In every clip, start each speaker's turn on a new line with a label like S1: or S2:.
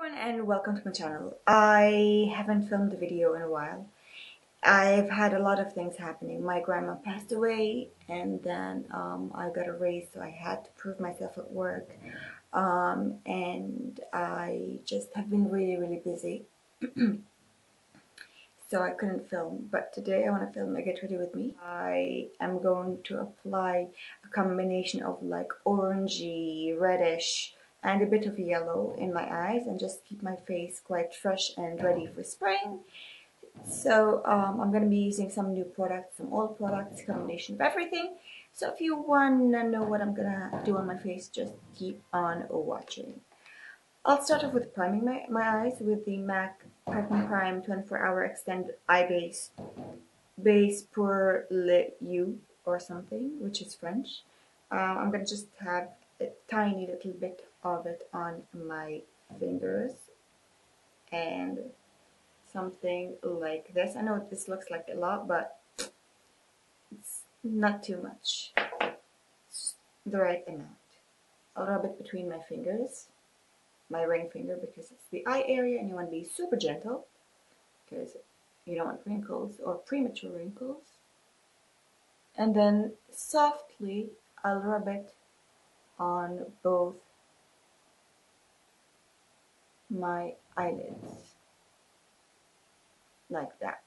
S1: Everyone and welcome to my channel. I haven't filmed a video in a while. I've had a lot of things happening. My grandma passed away and then I got a raise, so I had to prove myself at work. And I just have been really busy. So I couldn't film, but today I want to film a Get Ready With Me. I am going to apply a combination of like orangey, reddish, and a bit of yellow in my eyes and just keep my face quite fresh and ready for spring. So I'm going to be using some new products, some old products, combination of everything. So if you want to know what I'm going to do on my face, just keep on watching. I'll start off with priming my eyes with the MAC Prime Prime 24-Hour Extend Eye Base pour le You or something, which is French. I'm going to just have a tiny little bit of it on my fingers and something like this. I know this looks like a lot, but it's not too much. It's the right amount. I'll rub it between my fingers. My ring finger, because it's the eye area and you want to be super gentle because you don't want wrinkles or premature wrinkles. And then softly I'll rub it on both my eyelids like that.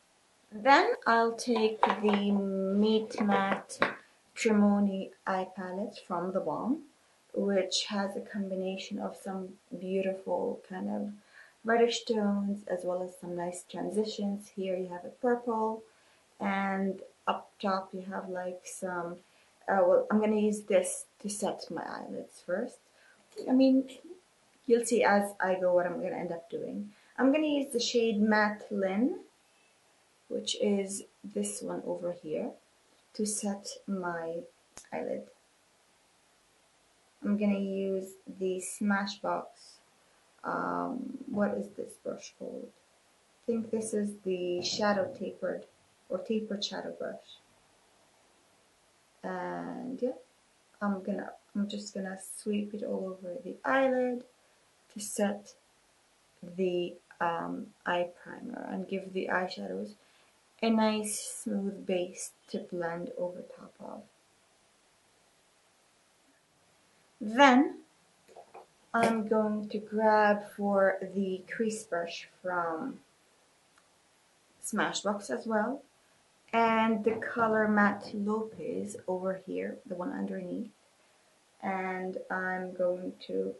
S1: Then I'll take the Meet Matte Trimony eye palette from the Balm, which has a combination of some beautiful kind of reddish tones as well as some nice transitions. Here you have a purple, and up top you have like some, well, I'm going to use this to set my eyelids first. I mean, you'll see as I go what I'm going to end up doing. I'm going to use the shade Matte Lin, which is this one over here, to set my eyelid. I'm going to use the Smashbox, what is this brush called? I think this is the shadow tapered tapered shadow brush. And yeah, I'm just gonna sweep it all over the eyelid to set the eye primer and give the eyeshadows a nice smooth base to blend over top of. Then I'm going to grab for the crease brush from Smashbox as well, and the color Matte Lopez over here, the one underneath, and I'm going to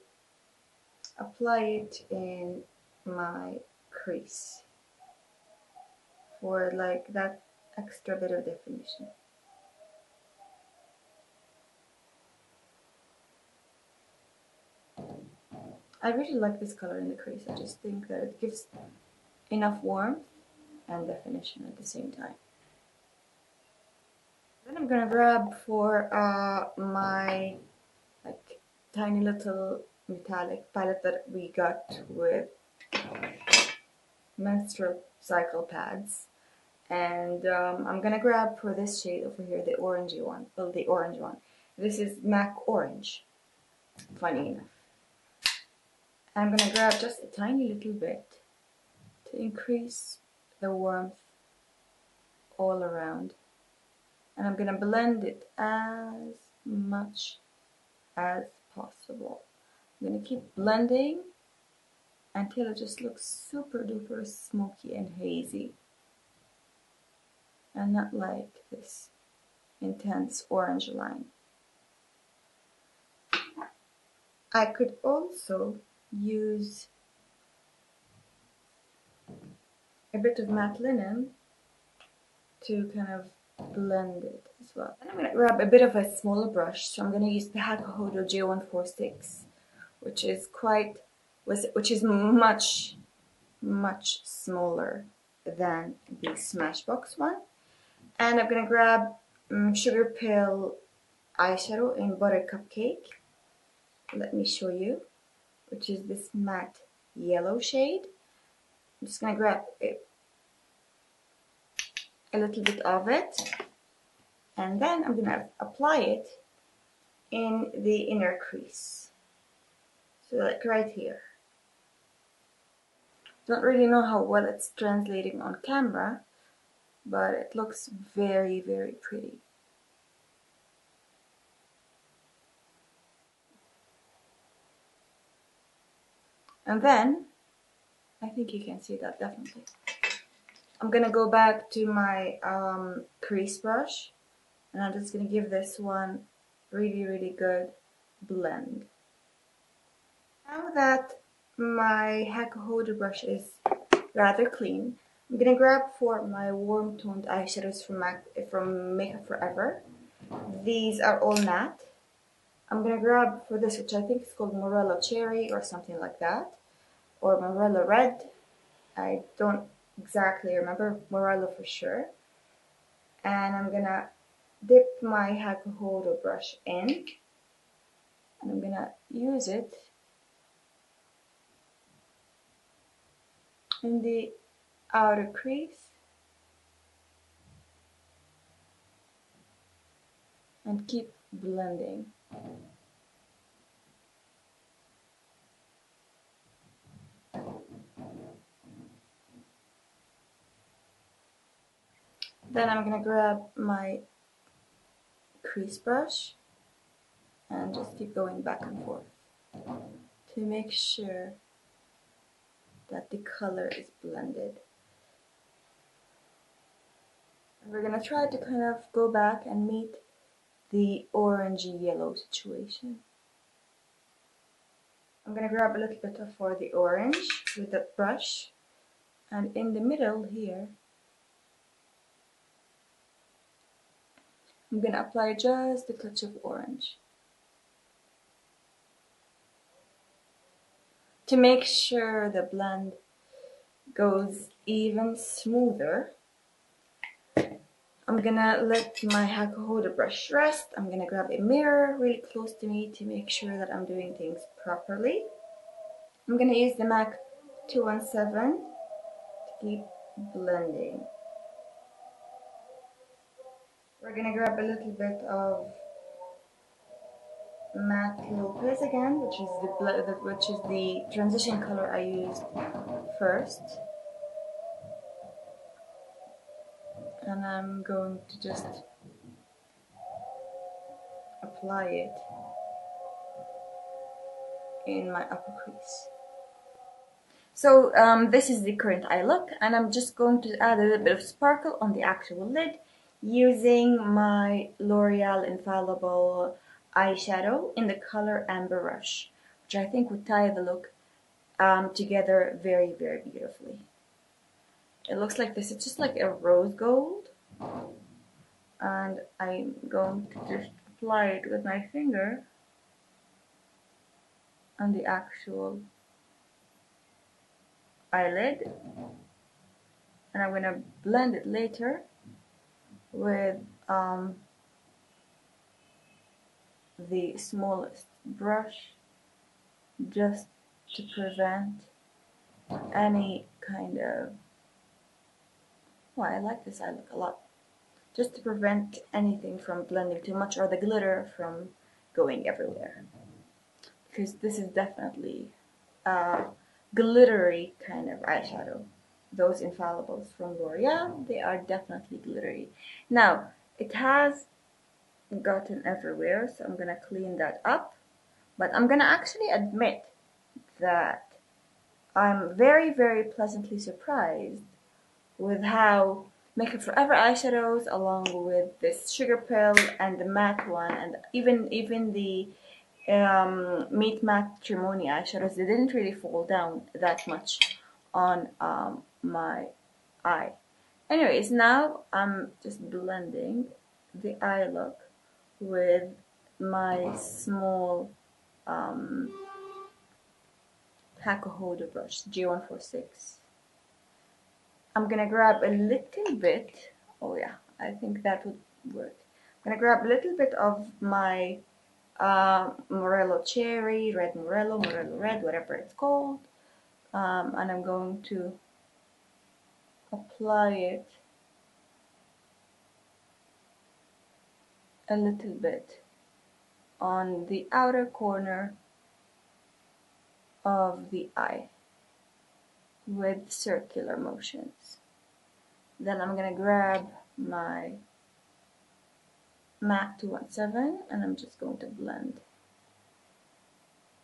S1: apply it in my crease for like that extra bit of definition. I really like this color in the crease. I just think that it gives enough warmth and definition at the same time. Then I'm gonna grab for my like tiny little metallic palette that we got with menstrual cycle pads, and I'm gonna grab for this shade over here, the orangey one, well, the orange one. This is MAC Orange, funny enough. I'm gonna grab just a tiny little bit to increase the warmth all around, and I'm gonna blend it as much as possible. I'm gonna keep blending until it just looks super duper smoky and hazy, and not like this intense orange line. I could also use a bit of matte linen to kind of blend it as well. And I'm going to grab a bit of a smaller brush, so I'm going to use the Hakuhodo J146, which is much smaller than the Smashbox one. And I'm going to grab Sugarpill eyeshadow in Buttercupcake. Let me show you, which is this matte yellow shade. I'm just going to grab a little bit of it, and then I'm going to apply it in the inner crease, so like right here. Don't really know how well it's translating on camera, but it looks very, very pretty. And then, I think you can see that definitely. I'm gonna go back to my crease brush, and I'm just gonna give this one really, really good blend. Now that my Hack Holder brush is rather clean, I'm gonna grab for my warm toned eyeshadows from Makeup Forever. These are all matte. I'm gonna grab for this, which I think is called Morello Cherry or something like that, or Morello Red. I don't exactly remember, Morello for sure. And I'm gonna dip my Hack Holder brush in, and I'm gonna use it in the outer crease and keep blending. Then I'm gonna grab my crease brush and just keep going back and forth to make sure that the color is blended. And we're gonna try to kind of go back and meet the orangey yellow situation. I'm gonna grab a little bit of for the orange with that brush, and in the middle here I'm gonna apply just a touch of orange to make sure the blend goes even smoother. I'm gonna let my Hack Holder brush rest. I'm gonna grab a mirror really close to me to make sure that I'm doing things properly. I'm gonna use the MAC 217 to keep blending. We're gonna grab a little bit of Matte Lopez again, which is the transition color I used first. And I'm going to just apply it in my upper crease. So this is the current eye look, and I'm just going to add a little bit of sparkle on the actual lid using my L'Oreal Infallible eyeshadow in the color Amber Rush, which I think would tie the look together very, very beautifully. It looks like this. It's just like a rose gold, and I'm going to just apply it with my finger on the actual eyelid, and I'm going to blend it later with the smallest brush, just to prevent any kind of, well, I like this eye look a lot, just to prevent anything from blending too much or the glitter from going everywhere, because this is definitely a glittery kind of eyeshadow. Those Infallibles from L'Oreal, they are definitely glittery. Now, it has gotten everywhere, so I'm gonna clean that up. But I'm gonna actually admit that I'm very, very pleasantly surprised with how Makeup Forever eyeshadows, along with this Sugarpill and the matte one, and even the Meet Matte Trimony eyeshadows, they didn't really fall down that much on my eye. Anyways, now I'm just blending the eye look with my small Hack Holder brush, G146. I'm gonna grab a little bit, oh yeah, I think that would work. I'm gonna grab a little bit of my Morello Cherry, Red Morello, Morello Red, whatever it's called, and I'm going to apply it a little bit on the outer corner of the eye. with circular motions. Then I'm gonna grab my MAC 217 and I'm just going to blend.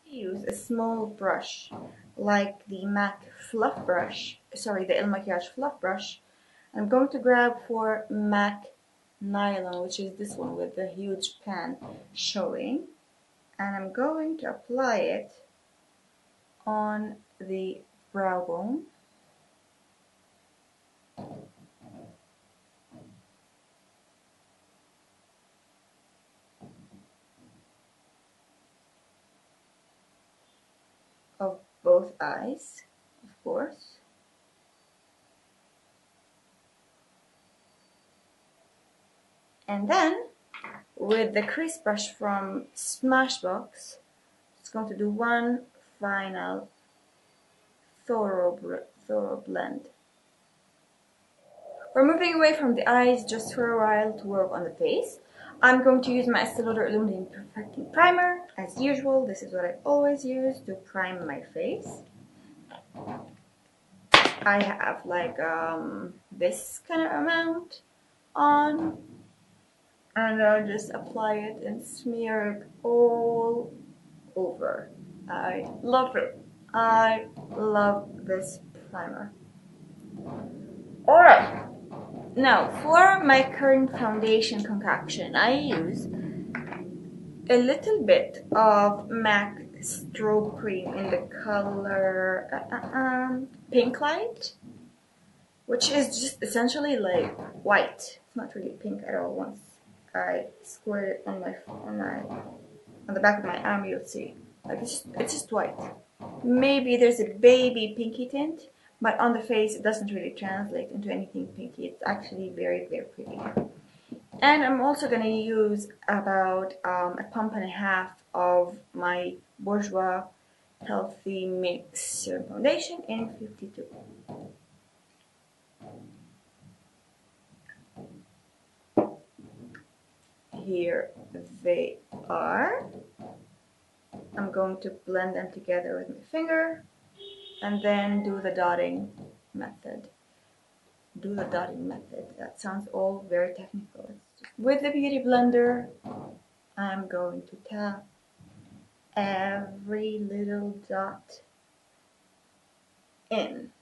S1: Use a small brush like the MAC fluff brush, sorry, the Makiage fluff brush. I'm going to grab for MAC Nylon, which is this one with the huge pan showing, and I'm going to apply it on the brow bone. Of both eyes, of course. And then, with the crease brush from Smashbox, it's going to do one final thorough blend. We're moving away from the eyes just for a while to work on the face. I'm going to use my Estee Lauder Illuminating Perfecting Primer. As usual, this is what I always use to prime my face. I have like this kind of amount on, and I'll just apply it and smear it all over. I love it. I love this primer. Alright, now for my current foundation concoction, I use a little bit of MAC Strobe Cream in the color Pink Light, which is just essentially like white. It's not really pink at all. Once I squirt it on the back of my arm, you'll see. Like it's just white. Maybe there's a baby pinky tint, but on the face it doesn't really translate into anything pinky. It's actually very, very pretty. And I'm also going to use about a pump and a half of my Bourjois Healthy Mix Serum Foundation in 52. Here they are. I'm going to blend them together with my finger and then do the dotting method. That sounds all very technical. With the Beauty Blender, I'm going to tap every little dot in.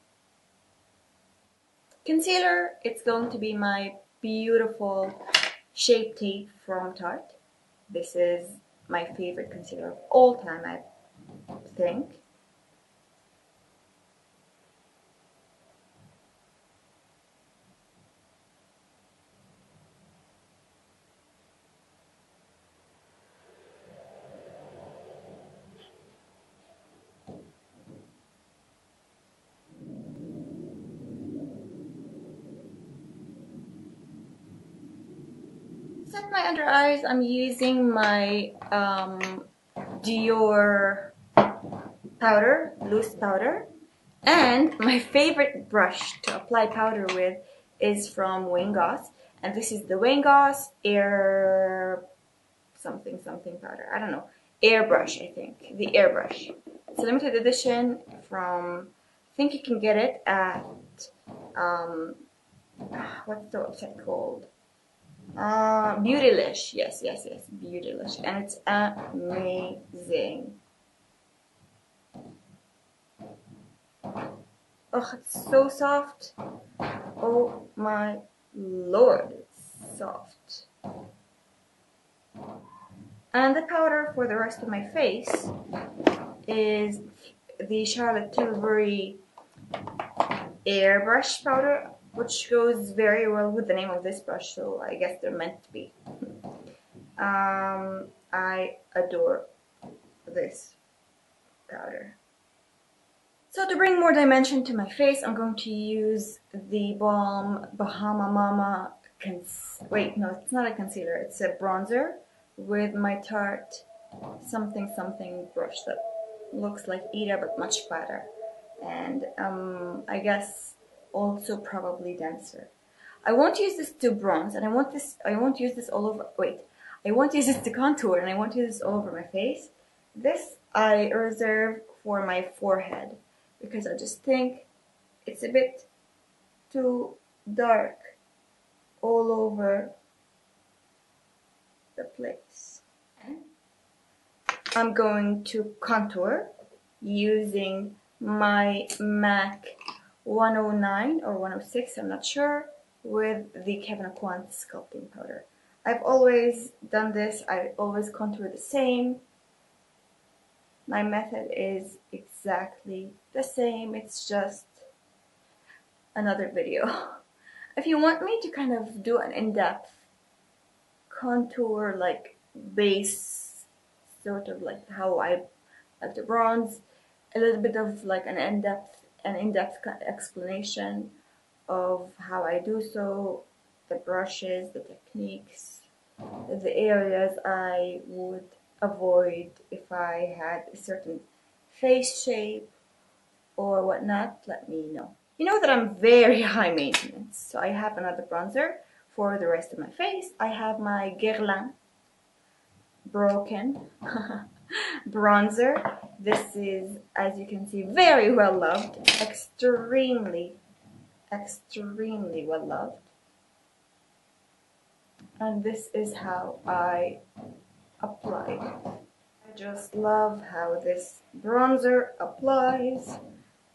S1: Concealer, it's going to be my beautiful Shape Tape from Tarte. This is my favorite concealer of all time, I think. Set my under eyes, I'm using my Dior powder, loose powder, and my favorite brush to apply powder with is from Wayne Goss, and this is the Wayne Goss Air something powder, I don't know, Airbrush, I think, the Airbrush. It's a limited edition from, I think you can get it at, what's the website called? Beautylish, yes, Beautylish, and it's amazing. Oh, it's so soft. Oh my lord, it's soft. And the powder for the rest of my face is the Charlotte Tilbury Airbrush powder, which goes very well with the name of this brush, so I guess they're meant to be. I adore this powder. So to bring more dimension to my face, I'm going to use the Balm Bahama Mama, wait, no, it's not a concealer, it's a bronzer with my Tarte something brush that looks like Ida but much fatter. And I guess also probably denser. I won't use this to bronze, and I won't use this all over, I won't use this to contour, and I won't use this all over my face. This I reserve for my forehead, because I just think it's a bit too dark all over the place. I'm going to contour using my MAC 109 or 106, I'm not sure, with the Kevyn sculpting powder. I've always done this, I always contour the same. My method is exactly the same, it's just another video. If you want me to kind of do an in-depth contour, like base, sort of like how I like to bronze, a little bit of like an in-depth explanation of how I do so, the brushes, the techniques, the areas I would avoid if I had a certain face shape or whatnot, let me know. You know that I'm very high maintenance, so I have another bronzer for the rest of my face. I have my Guerlain Broken bronzer. This is, as you can see, very well loved, extremely well loved. And this is how I apply it. I just love how this bronzer applies.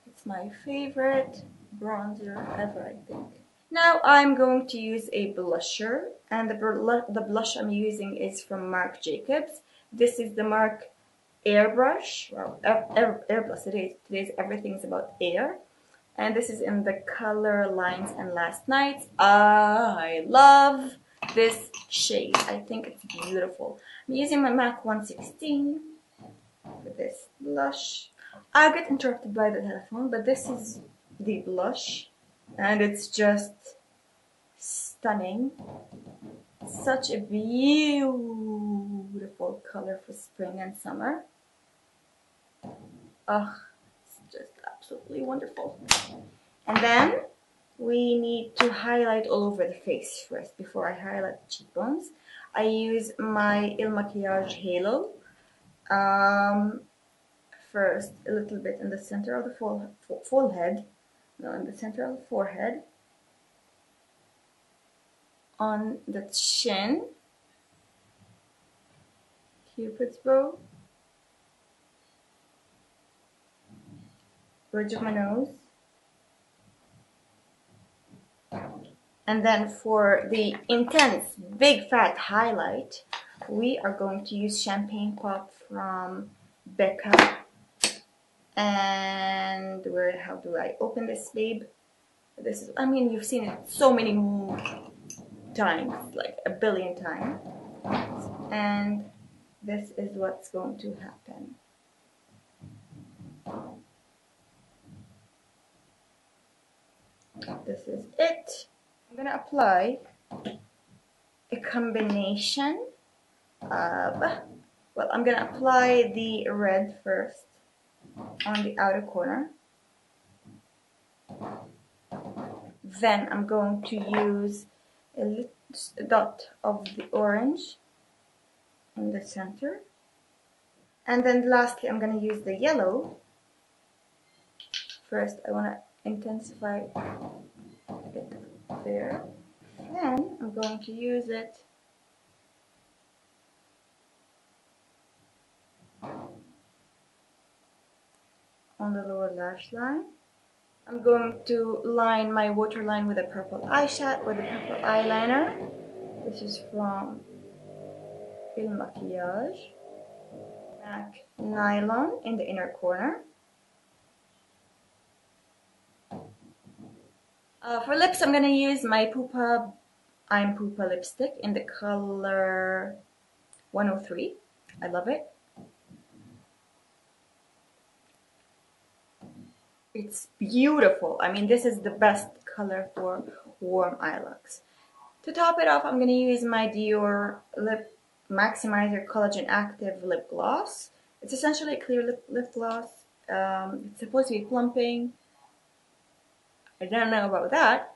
S1: It's my favorite bronzer ever, I think. Now I'm going to use a blusher, and the blush I'm using is from Marc Jacobs. This is the Marc Airbrush. Well, Airbrush, today's everything's about air. And this is in the color Lines and Last Nights. I love this shade. I think it's beautiful. I'm using my MAC 116 for this blush. I get interrupted by the telephone, but this is the blush, and it's just stunning. Such a beautiful color for spring and summer. Ugh, it's just absolutely wonderful. And then we need to highlight all over the face first before I highlight the cheekbones. I use my Makiage Halo. First, a little bit in the center of the forehead, no, in the center of the forehead, on the chin, Cupid's bow, bridge of my nose, and then for the intense, big fat highlight, we are going to use Champagne Pop from Becca. And how do I open this, babe? This is, I mean, you've seen it so many times, like a billion times. And this is what's going to happen. This is it. I'm gonna apply a combination of, well, I'm gonna apply the red first on the outer corner. Then I'm going to use a little dot of the orange in the center. And then lastly, I'm going to use the yellow. First, I want to intensify it there. Then I'm going to use it on the lower lash line. I'm going to line my waterline with a purple eyeshadow, with a purple eyeliner. This is from Makiage. MAC Nylon in the inner corner. For lips, I'm going to use my I'm Pupa lipstick in the color 103. I love it. It's beautiful. I mean, this is the best color for warm eye looks. To top it off, I'm going to use my Dior Lip Maximizer Collagen Active Lip Gloss. It's essentially a clear lip gloss. It's supposed to be plumping. I don't know about that,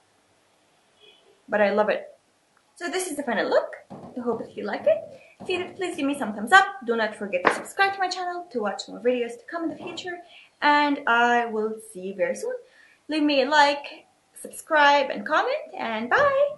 S1: but I love it. So this is the final look. I hope that you like it. If you did, please give me some thumbs up. Do not forget to subscribe to my channel to watch more videos to come in the future. And I will see you very soon. Leave me a like, subscribe, and comment, and bye!